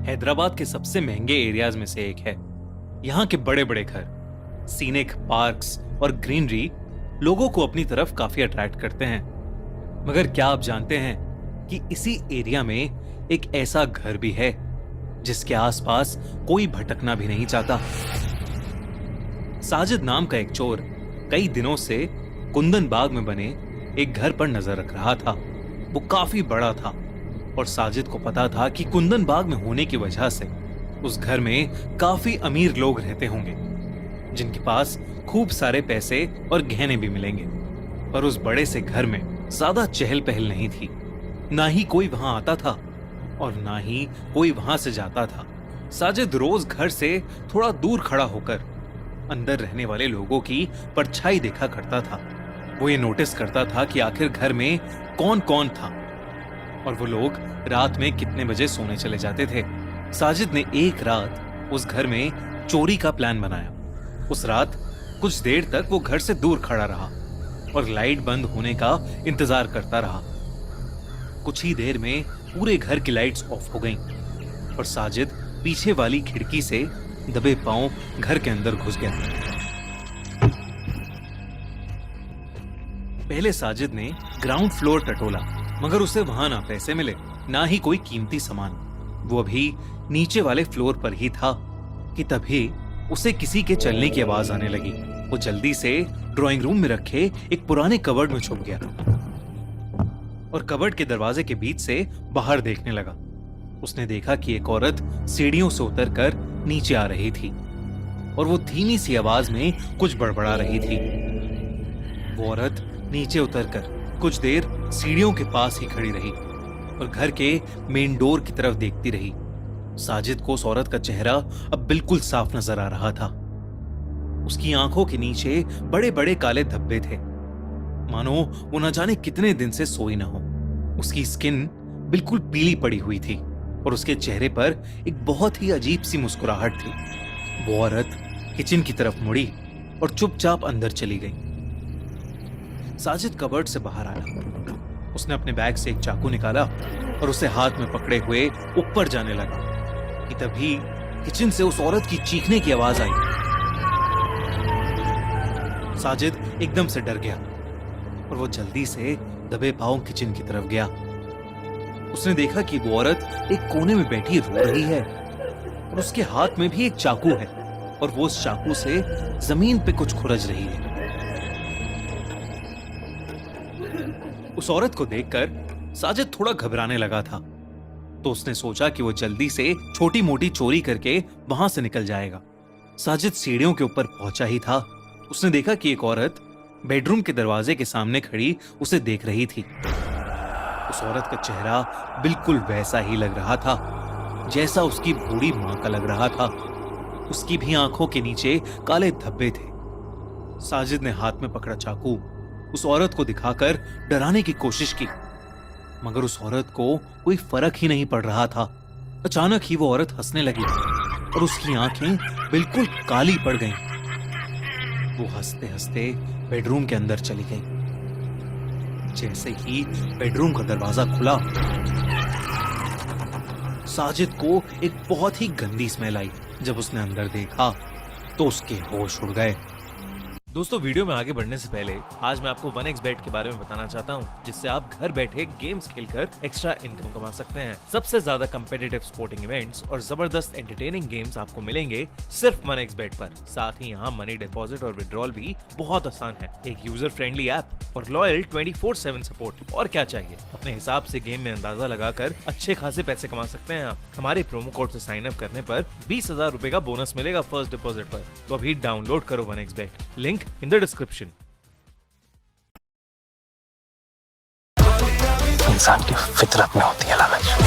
हैदराबाद के सबसे महंगे एरियाज में से एक है। यहाँ के बड़े बड़े घर, सीनिक पार्क्स और ग्रीनरी लोगों को अपनी तरफ काफी अट्रैक्ट करते हैं। मगर क्या आप जानते हैं कि इसी एरिया में एक ऐसा घर भी है जिसके आसपास कोई भटकना भी नहीं चाहता। साजिद नाम का एक चोर कई दिनों से कुंदन बाग में बने एक घर पर नजर रख रहा था। वो काफी बड़ा था और साजिद को पता था कि कुंदन बाग में होने की वजह से उस घर में काफी अमीर लोग रहते होंगे जिनके पास खूब सारे पैसे और गहने भी मिलेंगे। पर उस बड़े से घर में ज्यादा चहल पहल नहीं थी। ना ही कोई वहां आता था और ना ही कोई वहां से जाता था। साजिद रोज घर से थोड़ा दूर खड़ा होकर अंदर रहने वाले लोगों की परछाई देखा करता था। वो ये नोटिस करता था कि आखिर घर में कौन कौन था और वो लोग रात में कितने बजे सोने चले जाते थे। साजिद ने एक रात उस घर में चोरी का प्लान बनाया। उस रात कुछ देर तक वो घर से दूर खड़ा रहा और लाइट बंद होने का इंतजार करता रहा। कुछ ही देर में पूरे घर की लाइट्स ऑफ हो गईं और साजिद पीछे वाली खिड़की से दबे पांव घर के अंदर घुस गया। पहले साजिद ने ग्राउंड फ्लोर टटोला मगर उसे वहां ना पैसे मिले ना ही कोई कीमती सामान। वो अभी नीचे वाले फ्लोर पर ही था कि तभी उसे किसी के चलने की आवाज आने लगी। वो जल्दी से ड्राइंग रूम में रखे एक पुराने कबर्ड में छुप गया और कबर्ड के दरवाजे के बीच से बाहर देखने लगा। उसने देखा कि एक औरत सीढ़ियों से उतरकर नीचे आ रही थी और वो धीमी सी आवाज में कुछ बड़बड़ा रही थी। वो औरत नीचे उतरकर कुछ देर सीढ़ियों के पास ही खड़ी रही और घर के मेन डोर की तरफ देखती रही। साजिद को उस औरत का चेहरा अब बिल्कुल साफ नजर आ रहा था। उसकी आंखों के नीचे बड़े बड़े काले धब्बे थे, मानो वो न जाने कितने दिन से सोई न हो। उसकी स्किन बिल्कुल पीली पड़ी हुई थी और उसके चेहरे पर एक बहुत ही अजीब सी मुस्कुराहट थी। वो औरत किचन की तरफ मुड़ी और चुपचाप अंदर चली गई। साजिद कबर्ड से बाहर आया। उसने अपने बैग से एक चाकू निकाला और उसे हाथ में पकड़े हुए ऊपर जाने लगा कि तभी किचन से उस औरत की चीखने की आवाज आई। साजिद एकदम से डर गया और वो जल्दी से दबे पांव किचन की तरफ गया। उसने देखा कि वो औरत एक कोने में बैठी रो रही है और उसके हाथ में भी एक चाकू है और वो उस चाकू से जमीन पे कुछ खुरच रही है। उस औरत को देखकर साजिद थोड़ा घबराने लगा था, तो उसने सोचा कि वो जल्दी से छोटी मोटी चोरी करके वहां से निकल जाएगा। साजिद सीढ़ियों के ऊपर पहुंचा ही था, उसने देखा कि एक औरत बेडरूम के दरवाजे के सामने खड़ी उसे देख रही थी। उस औरत का चेहरा बिल्कुल वैसा ही लग रहा था जैसा उसकी बूढ़ी मां का लग रहा था। उसकी भी आंखों के नीचे काले धब्बे थे। साजिद ने हाथ में पकड़ा चाकू उस औरत को दिखाकर डराने की कोशिश की, मगर उस औरत को कोई फर्क ही नहीं पड़ रहा था। अचानक ही वो औरत हंसने लगी और उसकी आंखें बिल्कुल काली पड़ गईं। वो हंसते हंसते बेडरूम के अंदर चली गई। जैसे ही बेडरूम का दरवाजा खुला, साजिद को एक बहुत ही गंदी स्मेल आई। जब उसने अंदर देखा तो उसके होश उड़ गए। दोस्तों, वीडियो में आगे बढ़ने से पहले आज मैं आपको 1xBet के बारे में बताना चाहता हूं, जिससे आप घर बैठे गेम्स खेलकर एक्स्ट्रा इनकम कमा सकते हैं। सबसे ज्यादा कम्पिटिटिव स्पोर्टिंग इवेंट्स और जबरदस्त एंटरटेनिंग गेम्स आपको मिलेंगे सिर्फ 1xBet पर। साथ ही यहाँ मनी डिपॉजिट और विड्रॉल भी बहुत आसान है। एक यूजर फ्रेंडली ऐप और लॉयल 24/7 सपोर्ट। और क्या चाहिए? अपने हिसाब से गेम में अंदाजा लगाकर अच्छे खासे पैसे कमा सकते हैं आप। हमारे प्रोमो कोड से साइन अप करने पर 20,000 रुपए का बोनस मिलेगा फर्स्ट डिपॉजिट पर। तो अभी डाउनलोड करो 1xBet, link in the description. इंसान की फितरत में होती है लालच।